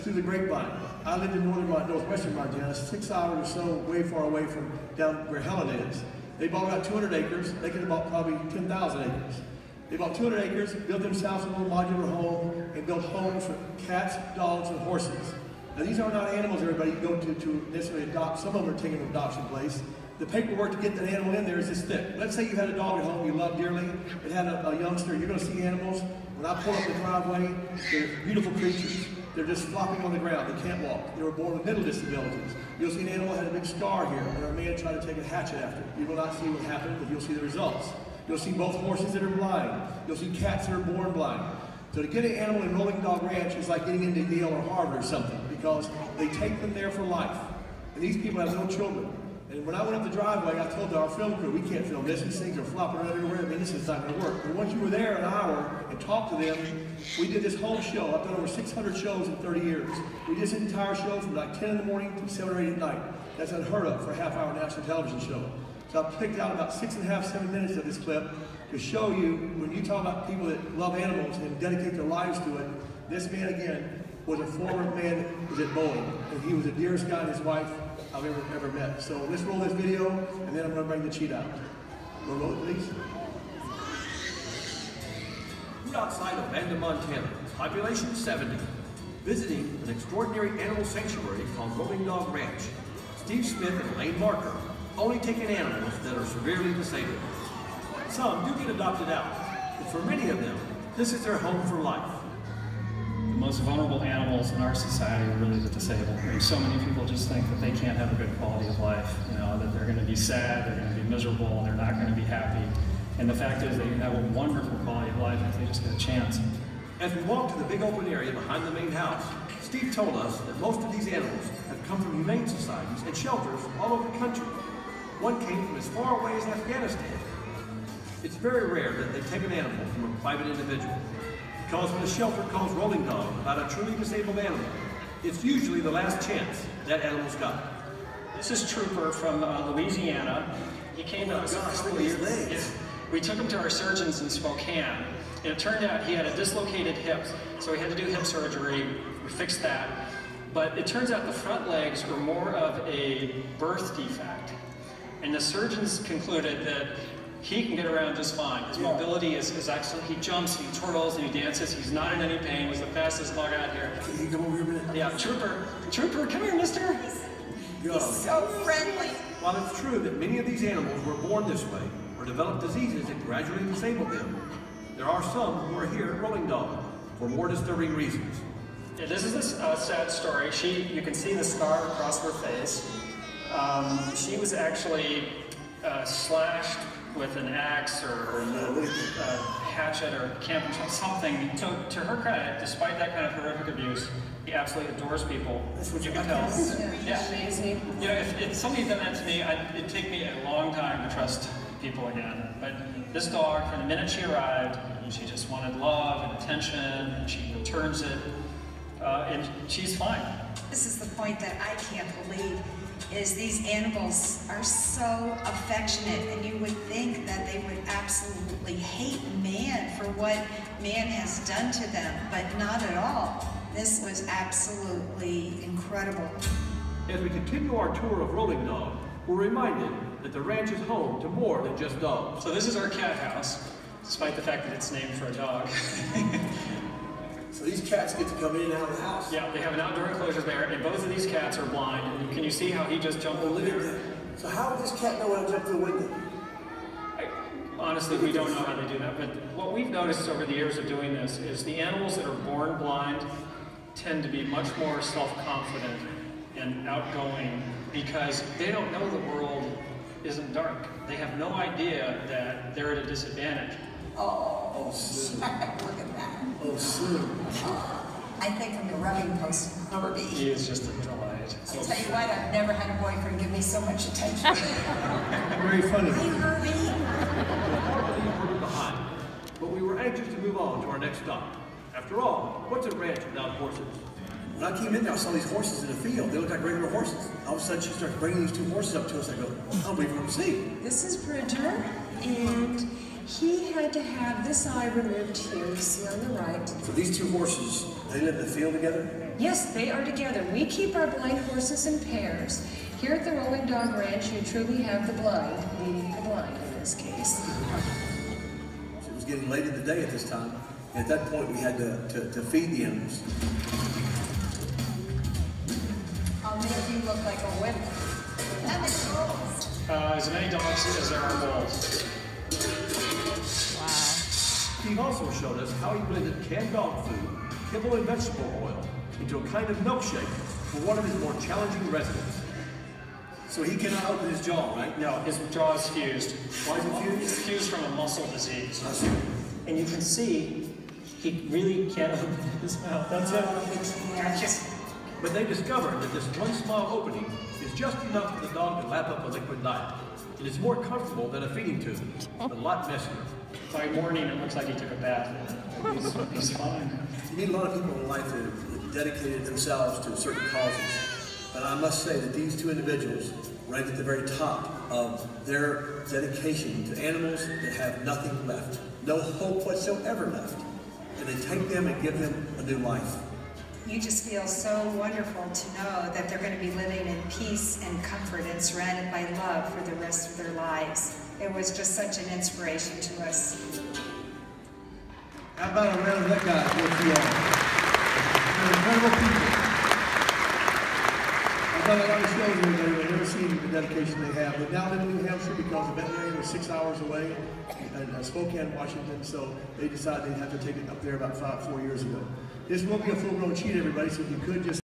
through the grapevine. I lived in northwestern Montana, 6 hours or so, way far away from down where Hanna is. They bought about 200 acres. They could have bought probably 10,000 acres. They bought 200 acres, built themselves a little modular home, and built homes for cats, dogs, and horses. Now these are not animals everybody go to necessarily adopt. Some of them are taking an adoption place. The paperwork to get that animal in there is this thick. Let's say you had a dog at home you love dearly, it had a youngster. You're going to see animals. When I pull up the driveway, they're beautiful creatures. They're just flopping on the ground. They can't walk. They were born with mental disabilities. You'll see an animal that had a big scar here, where a man tried to take a hatchet after it. You will not see what happened, but you'll see the results. You'll see both horses that are blind. You'll see cats that are born blind. So to get an animal in Rolling Dog Ranch is like getting into Yale or Harvard or something, because they take them there for life. And these people have no children. And when I went up the driveway, I told our film crew, we can't film this. These things are flopping around everywhere. I mean, this is not going to work. But once you were there an hour and talked to them, we did this whole show. I've done over 600 shows in 30 years. We did this entire show from like 10 in the morning to 7 or 8 at night. That's unheard of for a half-hour national television show. So I picked out about 6.5, 7 minutes of this clip to show you, when you talk about people that love animals and dedicate their lives to it, this man again was a former man that was at Boeing, and he was the dearest guy and his wife I've ever met. So let's roll this video, and then I'm going to bring the cheat out. Roll it, please. We're outside of Hanna, Montana, population 70, visiting an extraordinary animal sanctuary called Rolling Dog Ranch. Steve Smith and Elaine Marker only take in animals that are severely disabled. Some do get adopted out, but for many of them, this is their home for life. The most vulnerable animals in our society are really the disabled. And so many people just think that they can't have a good quality of life, you know, that they're going to be sad, they're going to be miserable, they're not going to be happy. And the fact is they can have a wonderful quality of life if they just get a chance. As we walk to the big open area behind the main house, Steve told us that most of these animals have come from humane societies and shelters all over the country. One came from as far away as Afghanistan. It's very rare that they take an animal from a private individual, because when a shelter calls Rolling Dog about a truly disabled animal, it's usually the last chance that animal's got. This is Trooper from Louisiana. He came to us a couple of years ago. We took him to our surgeons in Spokane, and it turned out he had a dislocated hip, so he had to do hip surgery. We fixed that. But it turns out the front legs were more of a birth defect. And the surgeons concluded that he can get around just fine. His mobility is excellent. He jumps, he twirls, and he dances. He's not in any pain. He's the fastest dog out here. Can you come over here a minute? Yeah, Trooper, come here, mister. He's so friendly. While it's true that many of these animals were born this way or developed diseases that gradually disabled them, there are some who are here at Rolling Dog for more disturbing reasons. Yeah, this is a sad story. You can see the scar across her face. She was actually slashed with an axe or a hatchet or camping something. To her credit, despite that kind of horrific abuse, he absolutely adores people. That's what you can tell. Yeah, amazing. You know, if somebody had done that to me, it'd take me a long time to trust people again. But this dog, from the minute she arrived, she just wanted love and attention, and she returns it, and she's fine. This is the point that I can't believe, is these animals are so affectionate, and you would think that they would absolutely hate man for what man has done to them, but not at all. This was absolutely incredible. As we continue our tour of Rolling Dog, we're reminded that the ranch is home to more than just dogs. So this is our cat house, despite the fact that it's named for a dog. So these cats get to come in and out of the house? Yeah, they have an outdoor enclosure there, and both of these cats are blind. And can you see how he just jumped over there? So how would this cat know how to jump through the window? Honestly, we don't know how they do that, but what we've noticed over the years of doing this is the animals that are born blind tend to be much more self-confident and outgoing because they don't know the world isn't dark. They have no idea that they're at a disadvantage. Oh, Sue. Look at that. Oh, Sue. I think I'm the rubbing post for Herbie. He is just a delight. I'll tell you what, I've never had a boyfriend give me so much attention. Very funny. Hi, Herbie. Behind, but we were anxious to move on to our next stop. After all, what's a ranch without horses? When I came in there, I saw these horses in the field. They looked like regular horses. All of a sudden, she starts bringing these two horses up to us. I go, I don't believe what I'm seeing. This is Bridger, and he had to have this eye removed here, you see on the right. So these two horses, they live in the field together? Yes, they are together. We keep our blind horses in pairs. Here at the Rolling Dog Ranch, you truly have the blind leading the blind in this case. It was getting late in the day at this time, and at that point we had to feed the animals. I'll make you look like a whip. How many girls? As many dogs as there are bulls. Steve also showed us how he blended canned dog food, kibble, and vegetable oil into a kind of milkshake for one of his more challenging residents. So he cannot open his jaw, right? No, his jaw is fused. Why is it fused? It's fused from a muscle disease. I see. And you can see he really can't open his mouth. That's it. But they discovered that this one small opening is just enough for the dog to lap up a liquid diet. It is more comfortable than a feeding tube, but a lot messier. By morning, it looks like he took a bath. He's fine. You meet a lot of people in life that have dedicated themselves to certain causes. But I must say that these two individuals, right at the very top of their dedication to animals that have nothing left, no hope whatsoever left, and they take them and give them a new life. You just feel so wonderful to know that they're going to be living in peace and comfort and surrounded by love for the rest of their lives. It was just such an inspiration to us. How about a round of that guy with you all? They're incredible people. I've done a lot of shows with them. I've never seen the dedication they have. But now they live in New Hampshire because the veterinarian was 6 hours away in Spokane, Washington. So they decided they'd have to take it up there about 4 years ago. This will be a full-grown cheetah, everybody, so if you could just